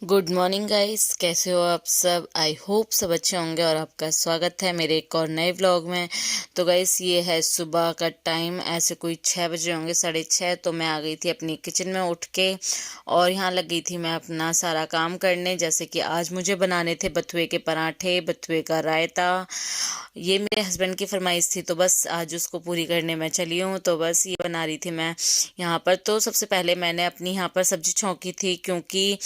Good morning guys, कैसे हो आप सब। आई होप सब अच्छे होंगे और आपका स्वागत है मेरे एक और नए व्लॉग में। तो गाइस ये है सुबह का टाइम, ऐसे कोई 6 बजे होंगे, 6:30। तो मैं आ गई थी अपनी किचन में उठ के और यहाँ लग गई थी मैं अपना सारा काम करने। जैसे कि आज मुझे बनाने थे बथुए के पराठे, बथुए का रायता। ये मेरे हस्बैंड की फरमाइश थी तो बस आज उसको पूरी करने में चली हूँ। तो बस ये बना रही थी मैं यहाँ पर। तो सबसे पहले मैंने अपनी यहाँ पर सब्जी छौंकी थी, क्योंकि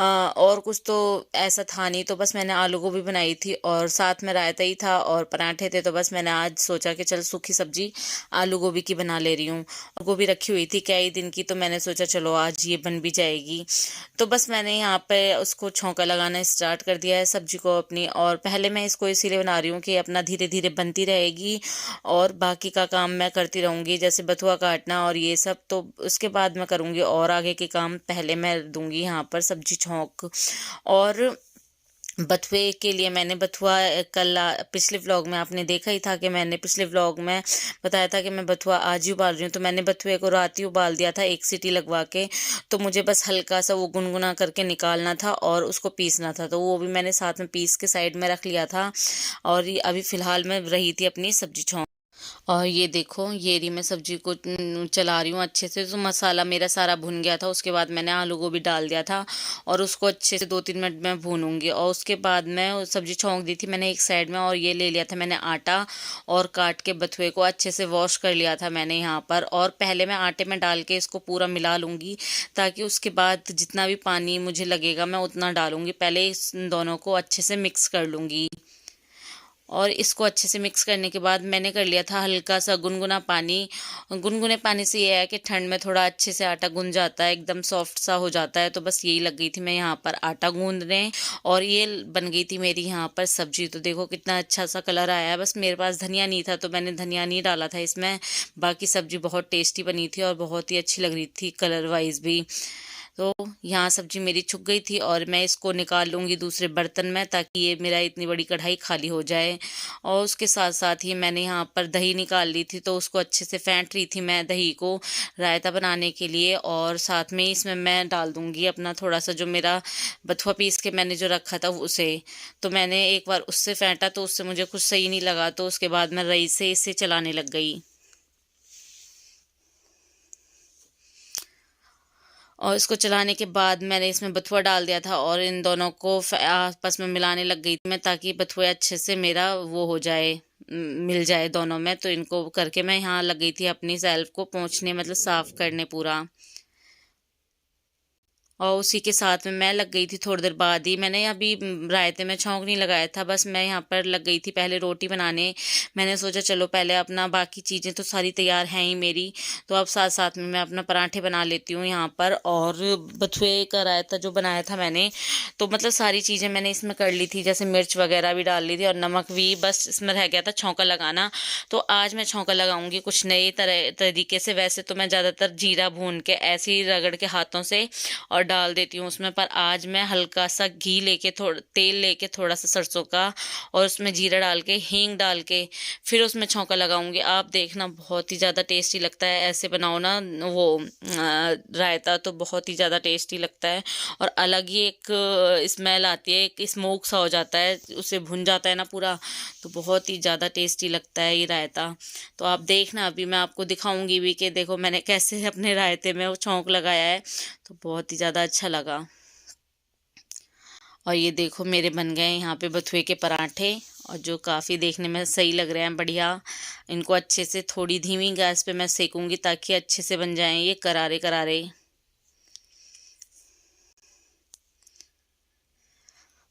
और कुछ तो ऐसा था नहीं। तो बस मैंने आलू गोभी बनाई थी और साथ में रायता ही था और पराठे थे। तो बस मैंने आज सोचा कि चल सूखी सब्जी आलू गोभी की बना ले रही हूँ। और गोभी रखी हुई थी कई दिन की, तो मैंने सोचा चलो आज ये बन भी जाएगी। तो बस मैंने यहाँ पे उसको छौंका लगाना स्टार्ट कर दिया है सब्जी को अपनी। और पहले मैं इसको इसीलिए बना रही हूँ कि अपना धीरे धीरे बनती रहेगी और बाकी का काम मैं करती रहूँगी, जैसे बथुआ काटना और ये सब तो उसके बाद मैं करूँगी, और आगे के काम पहले मैं दूंगी यहाँ पर सब्जी छौंक। और बथुए के लिए मैंने बथुआ कल पिछले व्लॉग में आपने देखा ही था कि मैंने पिछले व्लॉग में बताया था कि मैं बथुआ आज ही उबाल रही हूँ। तो मैंने बथुए को रात ही उबाल दिया था, एक सीटी लगवा के। तो मुझे बस हल्का सा वो गुनगुना करके निकालना था और उसको पीसना था, तो वो भी मैंने साथ में पीस के साइड में रख लिया था। और ये अभी फ़िलहाल मैं रही थी अपनी सब्जी छौंक। और ये देखो, ये रही मैं सब्जी को चला रही हूँ अच्छे से। तो मसाला मेरा सारा भुन गया था, उसके बाद मैंने आलू गोभी डाल दिया था और उसको अच्छे से 2-3 मिनट में भूनूंगी। और उसके बाद मैं वो सब्जी छौंक दी थी मैंने एक साइड में। और ये ले लिया था मैंने आटा और काट के बथुए को अच्छे से वॉश कर लिया था मैंने यहाँ पर। और पहले मैं आटे में डाल के इसको पूरा मिला लूँगी, ताकि उसके बाद जितना भी पानी मुझे लगेगा मैं उतना डालूँगी। पहले इस दोनों को अच्छे से मिक्स कर लूँगी। और इसको अच्छे से मिक्स करने के बाद मैंने कर लिया था हल्का सा गुनगुना पानी। गुनगुने पानी से ये है कि ठंड में थोड़ा अच्छे से आटा गूंज जाता है, एकदम सॉफ्ट सा हो जाता है। तो बस यही लग गई थी मैं यहाँ पर आटा गूंदने। और ये बन गई थी मेरी यहाँ पर सब्जी। तो देखो कितना अच्छा सा कलर आया है। बस मेरे पास धनिया नहीं था तो मैंने धनिया नहीं डाला था इसमें। बाकी सब्जी बहुत टेस्टी बनी थी और बहुत ही अच्छी लग रही थी कलर वाइज भी। तो यहाँ सब्जी मेरी छुक गई थी और मैं इसको निकाल लूँगी दूसरे बर्तन में, ताकि ये मेरा इतनी बड़ी कढ़ाई खाली हो जाए। और उसके साथ साथ ही मैंने यहाँ पर दही निकाल ली थी, तो उसको अच्छे से फेंट रही थी मैं दही को रायता बनाने के लिए। और साथ में इसमें मैं डाल दूँगी अपना थोड़ा सा जो मेरा बथुआ पीस के मैंने जो रखा था उसे। तो मैंने एक बार उससे फेंटा तो उससे मुझे कुछ सही नहीं लगा, तो उसके बाद मैं रई से इसे चलाने लग गई। और इसको चलाने के बाद मैंने इसमें बथुआ डाल दिया था और इन दोनों को आपस में मिलाने लग गई थी मैं, ताकि बथुआ अच्छे से मेरा वो हो जाए, मिल जाए दोनों में। तो इनको करके मैं यहाँ लग गई थी अपनी सेल्फ को पोंछने, मतलब साफ करने पूरा। और उसी के साथ में मैं लग गई थी थोड़ी देर बाद ही। मैंने अभी रायते में छौंक नहीं लगाया था, बस मैं यहाँ पर लग गई थी पहले रोटी बनाने। मैंने सोचा चलो पहले अपना बाकी चीज़ें तो सारी तैयार हैं ही मेरी, तो अब साथ साथ में मैं अपना पराठे बना लेती हूँ यहाँ पर। और बथुए का रायता जो बनाया था मैंने, तो मतलब सारी चीज़ें मैंने इसमें कर ली थी, जैसे मिर्च वगैरह भी डाल ली थी और नमक भी, बस इसमें रह गया था छौंका लगाना। तो आज मैं छौंका लगाऊंगी कुछ नए तरह तरीके से। वैसे तो मैं ज़्यादातर जीरा भून के ऐसे ही रगड़ के हाथों से और डाल देती हूँ उसमें, पर आज मैं हल्का सा घी लेके, थोड़ा तेल लेके, थोड़ा सा सरसों का, और उसमें जीरा डाल के, हींग डाल के फिर उसमें छौंका लगाऊंगी। आप देखना बहुत ही ज़्यादा टेस्टी लगता है, ऐसे बनाओ ना वो रायता, तो बहुत ही ज़्यादा टेस्टी लगता है। और अलग ही एक स्मेल आती है, एक स्मोक सा हो जाता है, उसे भुन जाता है ना पूरा, तो बहुत ही ज़्यादा टेस्टी लगता है ये रायता। तो आप देखना, अभी मैं आपको दिखाऊंगी भी कि देखो मैंने कैसे अपने रायते में वो छौंक लगाया है, तो बहुत ही ज़्यादा अच्छा लगा। और ये देखो मेरे बन गए यहाँ पे बथुए के पराठे, और जो काफ़ी देखने में सही लग रहे हैं, बढ़िया। इनको अच्छे से थोड़ी धीमी गैस पे मैं सेकूंगी, ताकि अच्छे से बन जाएं ये करारे करारे।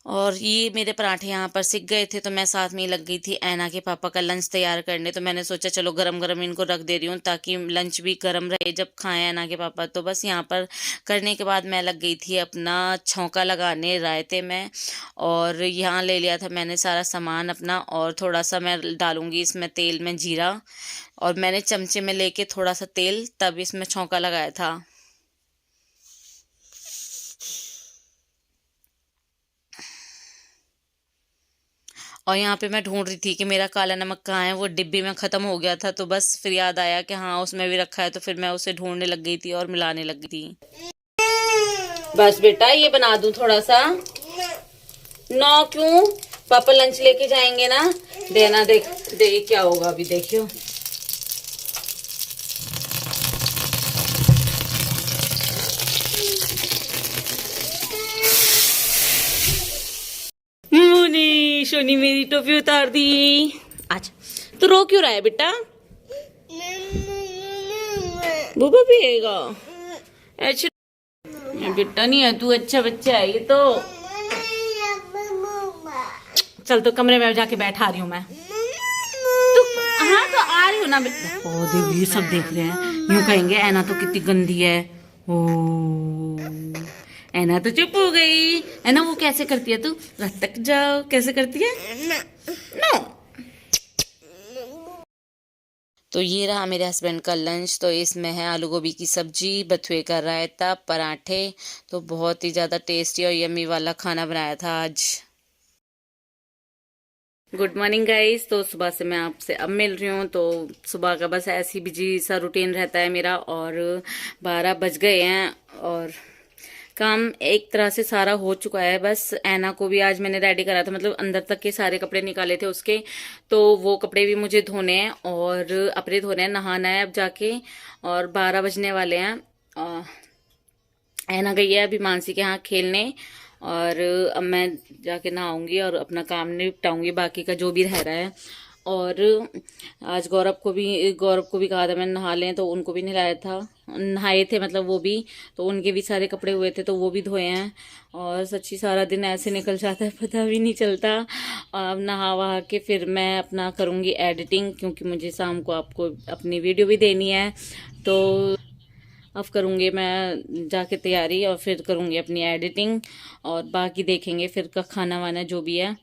और ये मेरे पराठे यहाँ पर सिक गए थे, तो मैं साथ में ही लग गई थी ऐना के पापा का लंच तैयार करने। तो मैंने सोचा चलो गरम गरम इनको रख दे रही हूँ, ताकि लंच भी गरम रहे जब खाएं ऐना के पापा। तो बस यहाँ पर करने के बाद मैं लग गई थी अपना छौंका लगाने रायते में। और यहाँ ले लिया था मैंने सारा सामान अपना, और थोड़ा सा मैं डालूंगी इसमें तेल में जीरा, और मैंने चमचे में लेके थोड़ा सा तेल तब इसमें छौंका लगाया था। और यहाँ पे मैं ढूंढ रही थी कि मेरा काला नमक कहाँ है, वो डिब्बी में ख़त्म हो गया था। तो बस फिर याद आया कि हाँ उसमें भी रखा है, तो फिर मैं उसे ढूंढने लग गई थी और मिलाने लग गई थी। बस बेटा ये बना दूं थोड़ा सा। नौ क्यों, पापा लंच लेके जाएंगे ना, देना। देख देख क्या होगा अभी, देखियो। मुनी शोनी मेरी टोपी उतार दी। अच्छा तू रो क्यों रहा है बेटा? बुबा पिएगा? अच्छा बेटा नहीं है तू, अच्छा बच्चा है ये तो। चल तो कमरे में जाके बैठा रही हूँ मैं। तू हाँ तो आ रही हूँ ना बेटा। ओ देख ये सब देख रहे हैं, यूं कहेंगे ऐना तो कितनी गंदी है। ओ ऐना तो चुप हो गई। ऐना वो कैसे करती है, तू रख तक जाओ कैसे करती है। नो तो ये रहा मेरे हस्बैंड का लंच। तो इसमें है आलू गोभी की सब्जी, बथुए का रायता, पराठे। तो बहुत ही ज़्यादा टेस्टी और यम्मी वाला खाना बनाया था आज। Good morning guys. तो सुबह से मैं आपसे अब मिल रही हूँ। तो सुबह का बस ऐसी बिजी सा रूटीन रहता है मेरा, और 12 बज गए हैं और काम एक तरह से सारा हो चुका है। बस ऐना को भी आज मैंने रेडी करा था, मतलब अंदर तक के सारे कपड़े निकाले थे उसके, तो वो कपड़े भी मुझे धोने हैं और अपने धोने हैं, नहाना है अब जाके। और 12 बजने वाले हैं। ऐना गई है अभी मानसी के यहाँ खेलने, और अब मैं जाके नहाऊंगी और अपना काम निपटाऊंगी बाकी का जो भी रह रहा है। और आज गौरव को भी कहा था मैंने नहा लें, तो उनको भी नहलाया था, नहाए थे मतलब वो भी, तो उनके भी सारे कपड़े हुए थे तो वो भी धोए हैं। और सच्ची सारा दिन ऐसे निकल जाता है पता भी नहीं चलता। अब नहा वहा के फिर मैं अपना करूँगी एडिटिंग, क्योंकि मुझे शाम को आपको अपनी वीडियो भी देनी है। तो अब करूँगी मैं जाके तैयारी और फिर करूँगी अपनी एडिटिंग, और बाकी देखेंगे फिर का खाना वाना जो भी है।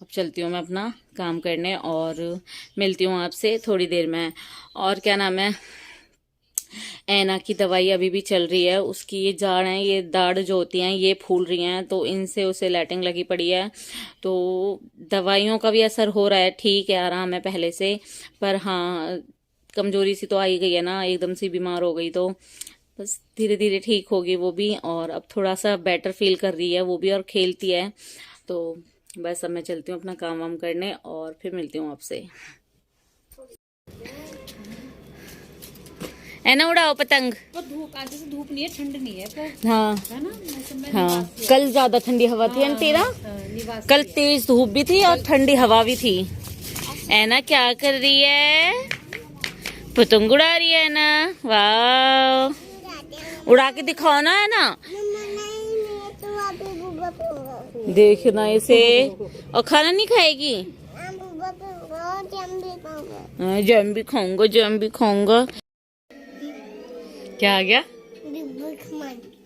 अब चलती हूँ मैं अपना काम करने और मिलती हूँ आपसे थोड़ी देर में। और क्या नाम है, ऐना की दवाई अभी भी चल रही है उसकी। ये जाड़ हैं, ये दाढ़ जो होती हैं ये फूल रही हैं, तो इनसे उसे लैटिंग लगी पड़ी है। तो दवाइयों का भी असर हो रहा है, ठीक है आराम है पहले से, पर हाँ कमजोरी सी तो आई गई है ना, एकदम से बीमार हो गई तो बस धीरे धीरे ठीक होगी वो भी। और अब थोड़ा सा बेटर फील कर रही है वो भी और खेलती है। तो बस अब मैं चलती हूँ अपना काम वाम करने और फिर मिलती हूँ आपसे। ऐना उड़ाओ पतंग। धूप आज से धूप नहीं है, ठंड नहीं है पर हाँ है ना मौसम में। हाँ कल ज्यादा ठंडी हवा थी ना तेरा, कल तेज धूप भी थी और ठंडी हवा भी थी। ऐना क्या कर रही है, पतंग उड़ा रही है ना, वाह उड़ा के दिखाओ ना है ना, देखना इसे। और खाना नहीं खाएगी? जैम भी खाऊंगा, जैम भी खाऊंगा। क्या आ गया?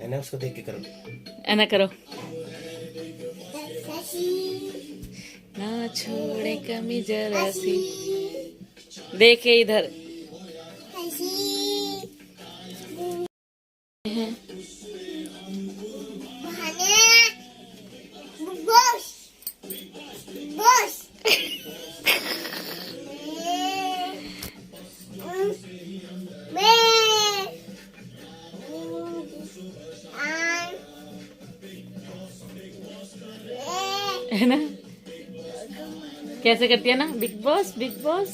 ऐना उसको देख के करो, ऐना करो। ना छोड़े कमी जरा सी, देखे इधर। है ना, कैसे करती है ना, big boss big boss.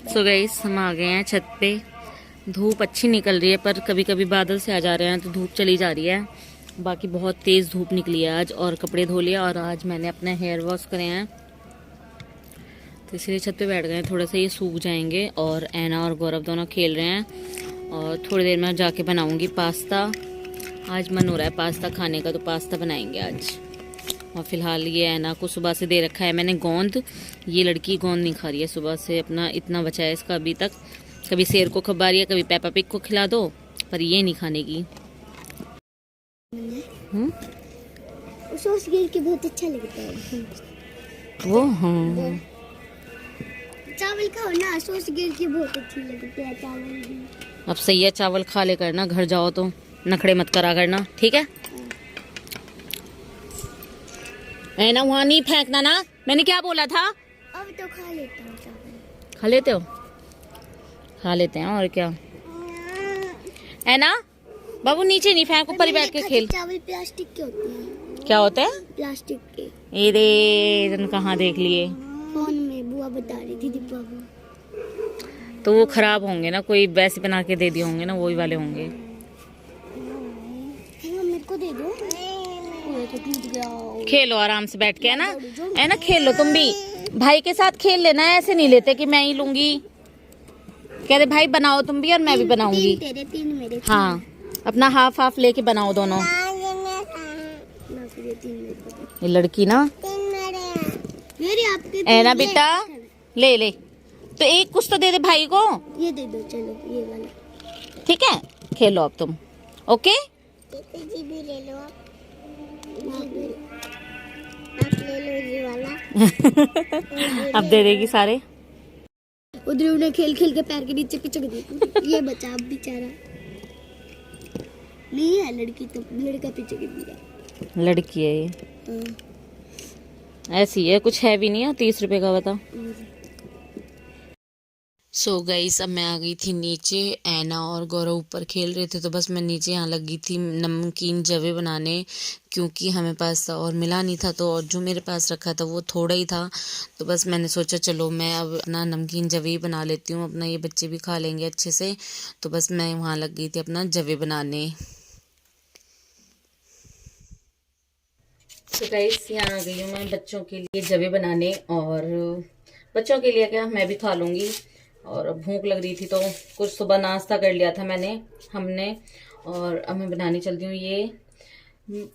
So guys हम आ गए हैं छत पे। धूप अच्छी निकल रही है पर कभी कभी बादल से आ जा रहे हैं तो धूप चली जा रही है। बाकी बहुत तेज धूप निकली है आज, और कपड़े धो लिए और आज मैंने अपने हेयर वॉश करे हैं, तो इसलिए छत पे बैठ गए हैं, थोड़ा सा ये सूख जाएंगे। और ऐना और गौरव दोनों खेल रहे हैं और थोड़ी देर में जाके बनाऊंगी पास्ता। आज मन हो रहा है पास्ता खाने का, तो पास्ता बनाएंगे आज। और फिलहाल ये ऐना को सुबह से दे रखा है मैंने गोंद, ये लड़की गोंद नहीं खा रही है सुबह से, अपना इतना बचा है इसका अभी तक। कभी शेर को खबा रही है, कभी पेपा पिग को खिला दो, पर ये नहीं खाने की। सॉस की बहुत अच्छा लगता है वो हाँ चावल खाओ ना, सॉस गिर की बहुत अच्छी लगती है चावल भी। अब सही है, चावल खा ले करना, घर जाओ तो नखड़े मत करा करना, ठीक है। ऐना वहाँ नहीं फेंकना ना, मैंने क्या बोला था। अब मैं तो खा लेता हूँ चावल। खा लेते हो? खा लेते हैं और क्या है ना। बाबू नीचे नहीं फेंक, ऊपर ही बैठ के खेल। चावल प्लास्टिक के होते हैं। क्या होते हैं? प्लास्टिक के। ये दे तुम कहाँ देख लिए? फोन में बुआ बता रही थी दीपा को। तो वो खराब होंगे ना, कोई वैसे बना के दे दिए होंगे ना, वही वाले होंगे। मेरे को दे दो। ओए तो टूट गया। खेलो आराम से बैठ के, है ना खेलो। तुम भी भाई के साथ खेल लेना है, ऐसे नहीं लेते कि मैं ही लूंगी। कह दे भाई बनाओ तुम भी और मैं भी बनाऊंगी। 3 तेरे 3 मेरे। हाँ अपना हाफ हाफ लेके बनाओ दोनों। ये लड़की ना मेरे आपके है ना बेटा, ले ले तो एक कुछ तो दे दे भाई को। ये दे दो, चलो ये वाला। ठीक है खेलो अब तुम। ओके जी भी ले लो आप ले लो ये वाला। अब दे देगी सारे। उधर उन्हें खेल खेल के पैर के नीचे पिचक दी। ये बचा अब बेचारा। नहीं है लड़की तो लड़का पीछे गिर गया। लड़की है ये, ऐसी है, कुछ है भी नहीं है। 30 रुपए का बता। सो गाइस अब मैं आ गई थी नीचे। ऐना और गौरव ऊपर खेल रहे थे तो बस मैं नीचे यहाँ लगी थी नमकीन जवे बनाने, क्योंकि हमें पास और मिला नहीं था। तो और जो मेरे पास रखा था वो थोड़ा ही था, तो बस मैंने सोचा चलो मैं अब अपना नमकीन जवे ही बना लेती हूँ, अपना ये बच्चे भी खा लेंगे अच्छे से। तो बस मैं वहाँ लग गई थी अपना जवे बनाने। तो गाइस यहाँ आ गई हूँ मैं बच्चों के लिए जवे बनाने, और बच्चों के लिए क्या मैं भी खा लूँगी। और अब भूख लग रही थी तो कुछ सुबह नाश्ता कर लिया था हमने। और अब मैं बनाने चलती हूँ। ये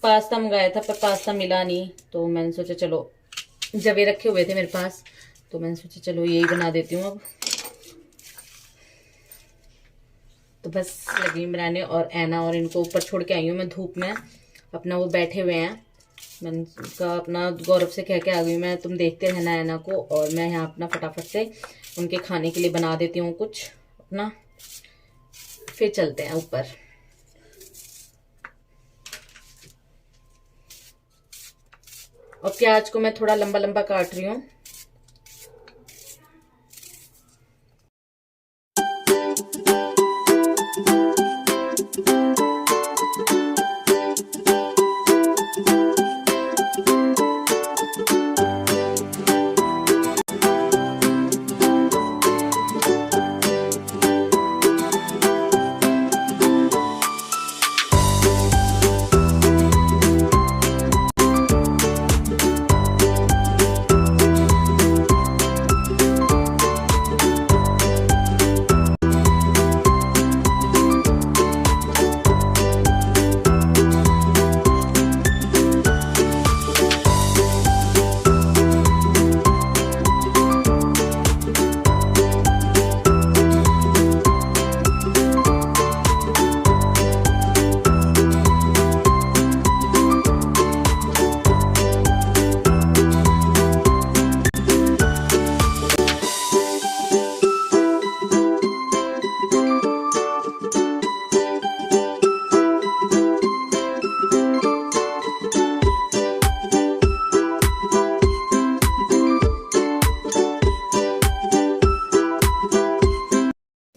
पास्ता मंगाया था पर पास्ता मिला नहीं, तो मैंने सोचा चलो जवे रखे हुए थे मेरे पास, तो मैंने सोचा चलो यही बना देती हूँ अब। तो बस लगी हूँ बनाने, और ऐना और इनको ऊपर छोड़ के आई हूँ मैं धूप में। अपना वो बैठे हुए हैं, मैंने उसका अपना गौरव से कह के आ गई मैं तुम देखते रहना ऐना को, और मैं यहाँ अपना फटाफट से उनके खाने के लिए बना देती हूँ कुछ अपना, फिर चलते हैं ऊपर। और प्याज को मैं थोड़ा लंबा लंबा काट रही हूँ।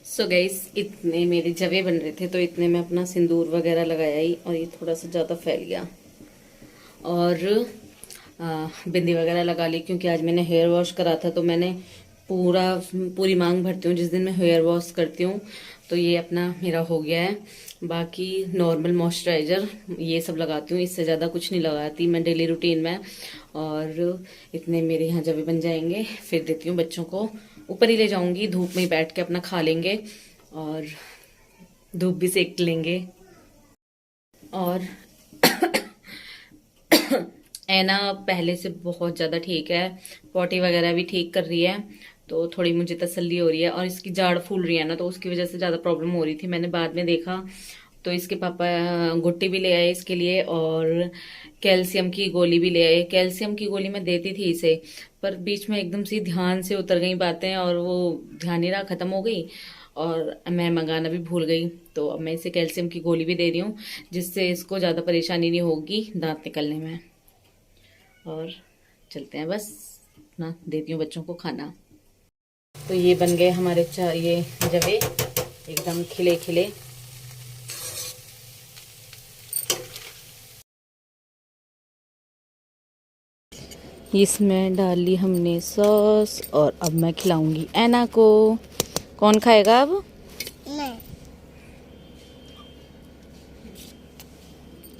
सो गाइस इतने मेरे जवे बन रहे थे तो इतने में अपना सिंदूर वगैरह लगाया ही, और ये थोड़ा सा ज़्यादा फैल गया। और बिंदी वगैरह लगा ली, क्योंकि आज मैंने हेयर वॉश करा था, तो मैंने पूरी मांग भरती हूँ जिस दिन मैं हेयर वॉश करती हूँ। तो ये अपना मेरा हो गया है। बाकी नॉर्मल मॉइस्चराइजर ये सब लगाती हूँ, इससे ज़्यादा कुछ नहीं लगाती मैं डेली रूटीन में। और इतने मेरे यहाँ जवे बन जाएंगे, फिर देती हूँ बच्चों को। ऊपर ही ले जाऊंगी, धूप में ही बैठ के अपना खा लेंगे और धूप भी सेक लेंगे। और ऐना पहले से बहुत ज़्यादा ठीक है, पॉटी वगैरह भी ठीक कर रही है, तो थोड़ी मुझे तसल्ली हो रही है। और इसकी जाड़ फूल रही है ना, तो उसकी वजह से ज़्यादा प्रॉब्लम हो रही थी। मैंने बाद में देखा तो इसके पापा गुट्टी भी ले आए इसके लिए, और कैल्शियम की गोली भी ले आए। कैल्शियम की गोली मैं देती थी इसे, पर बीच में एकदम से ध्यान से उतर गई बातें, और वो ध्यान ही रहा, खत्म हो गई, और मैं मंगाना भी भूल गई। तो अब मैं इसे कैल्शियम की गोली भी दे रही हूँ, जिससे इसको ज़्यादा परेशानी नहीं होगी दांत निकलने में। और चलते हैं बस। अपना देती हूँ बच्चों को खाना। तो ये बन गए हमारे ये जवे एकदम खिले खिले। इसमें डाल ली हमने सॉस और अब मैं खिलाऊंगी ऐना को। कौन खाएगा अब? मैं।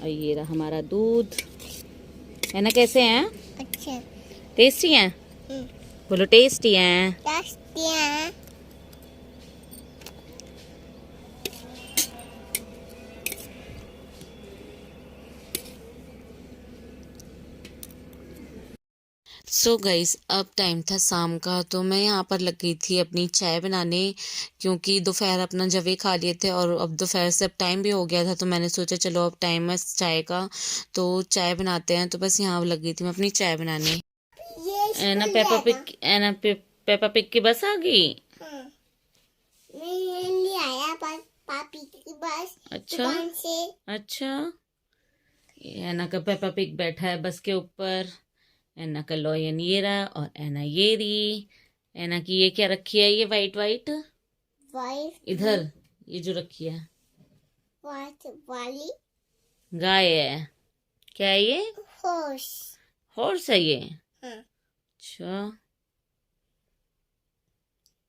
और ये रहा हमारा दूध। ऐना कैसे हैं? अच्छा। टेस्टी हैं? बोलो टेस्टी हैं। टेस्टी है। सो गाइस अब टाइम था शाम का, तो मैं यहाँ पर लग गई थी अपनी चाय बनाने, क्योंकि दोपहर अपना जवे खा लिए थे और अब दोपहर से अब टाइम भी हो गया था। तो मैंने सोचा चलो अब टाइम है चाय का, तो चाय बनाते हैं। तो बस यहाँ लग गई थी मैं अपनी चाय बनाने। ये एना स्कूल पेपा पिग की बस आ गई। हाँ। मैं ले आया पापी की बस अच्छा दुकान से। अच्छा, एना का पेपा पिग बैठा है बस के ऊपर। एना का लॉयन ये रहा और एना ये रही। एना की ये क्या रखी है? ये वाइट वाइट वाइट इधर ये जो रखी है वाइट वाली गाय है। क्या है ये? हॉर्स। हॉर्स है ये? हाँ। अच्छा,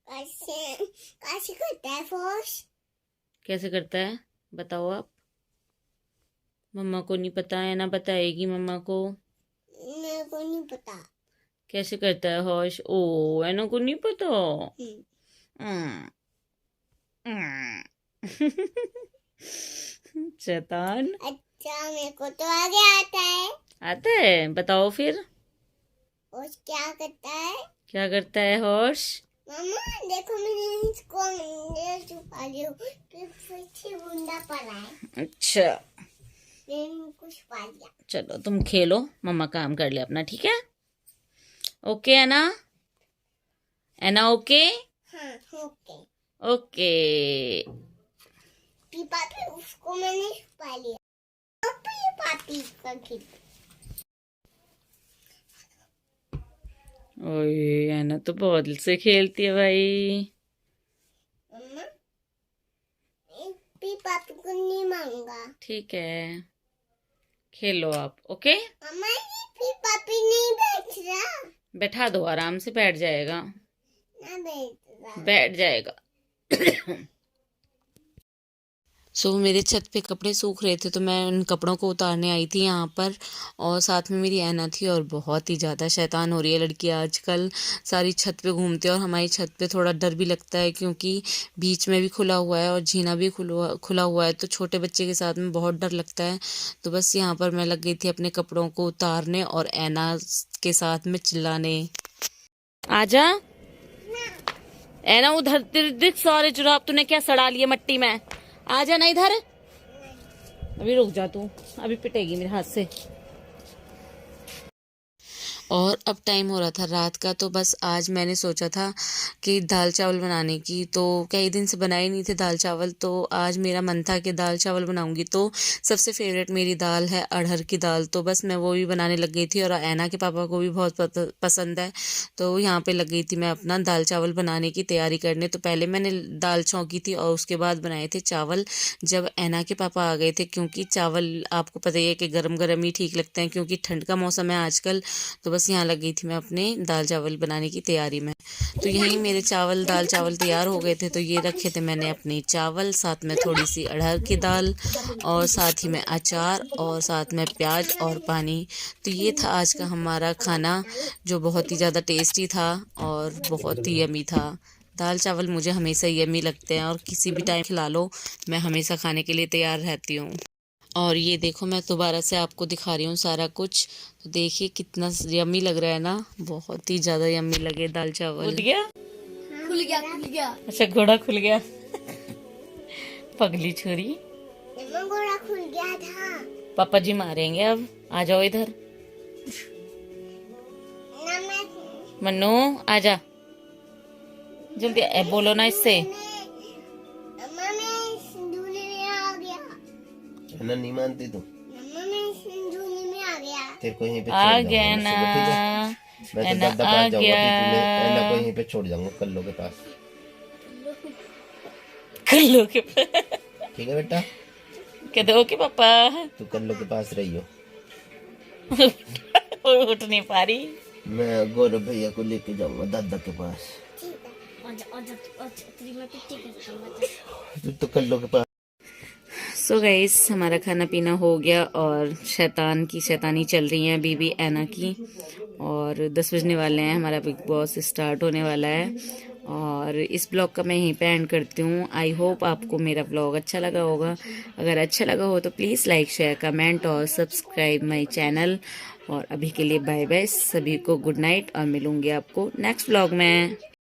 कैसे कैसे करता है हॉर्स? कैसे करता है बताओ आप? मम्मा को नहीं पता है ना, बताएगी मम्मा को। मेरे को नहीं पता। कैसे करता है हॉर्स? ओ एना को नहीं पता। हम्म। शैतान। अच्छा मेरे को तो आगे आता है। आता है? बताओ फिर। हॉर्स क्या करता है? क्या करता है हॉर्स? मम्मा देखो मैंने इसको अंदर छुपा लिया कि पीछे गुंडा पड़ा है। अच्छा मैंने कुछ पा लिया। चलो तुम खेलो, मम्मा काम कर ले अपना, ठीक है? ओके है ना? एना ओके? हाँ ओके। ओके। पापी उसको मैंने छुपा लिया। पापी पापी का खेल। ओए एना तो बहुत से खेलती है भाई। मम्मा पापी को नहीं मांगा। ठीक है खेलो आप। ओके मम्मा ये पापी नहीं बैठ रहा। बैठा दो, आराम से बैठ जाएगा। ना बैठ रहा। बैठ जाएगा। सो मेरे छत पे कपड़े सूख रहे थे, तो मैं उन कपड़ों को उतारने आई थी यहाँ पर, और साथ में मेरी ऐना थी। और बहुत ही ज़्यादा शैतान हो रही है लड़की आजकल, सारी छत पे घूमती है। और हमारी छत पे थोड़ा डर भी लगता है, क्योंकि बीच में भी खुला हुआ है और जीना भी खुला हुआ है, तो छोटे बच्चे के साथ में बहुत डर लगता है। तो बस यहाँ पर मैं लग गई थी अपने कपड़ों को उतारने और ऐना के साथ में चिल्लाने। आजा ऐना, उधर दिख सारे जुराब तूने क्या सड़ा लिए मट्टी में। आ जाना इधर। अभी रुक जा तू, अभी पिटेगी मेरे हाथ से। और अब टाइम हो रहा था रात का, तो बस आज मैंने सोचा था कि दाल चावल बनाने की, तो कई दिन से बनाए नहीं थे दाल चावल, तो आज मेरा मन था कि दाल चावल बनाऊंगी। तो सबसे फेवरेट मेरी दाल है अरहर की दाल, तो बस मैं वो भी बनाने लग गई थी। और ऐना के पापा को भी बहुत पसंद है, तो यहाँ पे लग गई थी मैं अपना दाल चावल बनाने की तैयारी करने। तो पहले मैंने दाल छौंकी थी और उसके बाद बनाए थे चावल, जब ऐना के पापा आ गए थे, क्योंकि चावल आपको पता ही है कि गरम गरम ही ठीक लगते हैं, क्योंकि ठंड का मौसम है आजकल। तो बस यहाँ लग गई थी मैं अपने दाल चावल बनाने की तैयारी में। तो यहीं मेरे दाल चावल तैयार हो गए थे। तो ये रखे थे मैंने अपने चावल, साथ में थोड़ी सी अरहर की दाल, और साथ ही में अचार, और साथ में प्याज और पानी। तो ये था आज का हमारा खाना, जो बहुत ही ज़्यादा टेस्टी था और बहुत ही यमी था। दाल चावल मुझे हमेशा यमी लगते हैं, और किसी भी टाइम खिला लो मैं हमेशा खाने के लिए तैयार रहती हूँ। और ये देखो मैं दोबारा से आपको दिखा रही हूँ सारा कुछ, तो देखिए कितना यम्मी लग रहा है ना, बहुत ही ज़्यादा यम्मी लगे दाल चावल। खुल गया? खुल गया खुल गया। अच्छा घोड़ा खुल गया। पगली छोरी। घोड़ा खुल गया था। पापा जी मारेंगे अब, आ जाओ इधर। मन्नू आजा जल्दी, बोलो ना इससे। ना नहीं मानती तू? मम्मा मैं धुनी में आ गया। तेरे को यहीं पे आ छोड़ गया दूंगा, ना, सुबह, ठीक है? मैं तो ऐना दादा आ पास जाऊंगा, गया। फिर तुम्हें ऐना को यहीं पे छोड़ जाऊंगा कल्लो के पास। कल्लू के ठीक है बेटा, कहते ओके पापा। तू कल्लो के पास रही हो, उठ नहीं पा रही। मैं गौरव भैया को लेके जाऊंगा दादा के पास। तेरी मैं पिट्टी करता हूँ। तू तो कल्लो के पास। सो गाइस हमारा खाना पीना हो गया और शैतान की शैतानी चल रही है अभी भी ऐना की। और 10 बजने वाले हैं, हमारा बिग बॉस स्टार्ट होने वाला है। और इस ब्लॉग का मैं यहीं पे एंड करती हूँ। आई होप आपको मेरा ब्लॉग अच्छा लगा होगा। अगर अच्छा लगा हो तो प्लीज़ लाइक शेयर कमेंट और सब्सक्राइब माई चैनल। और अभी के लिए बाय बाय, सभी को गुड नाइट और मिलूंगी आपको नेक्स्ट ब्लॉग में।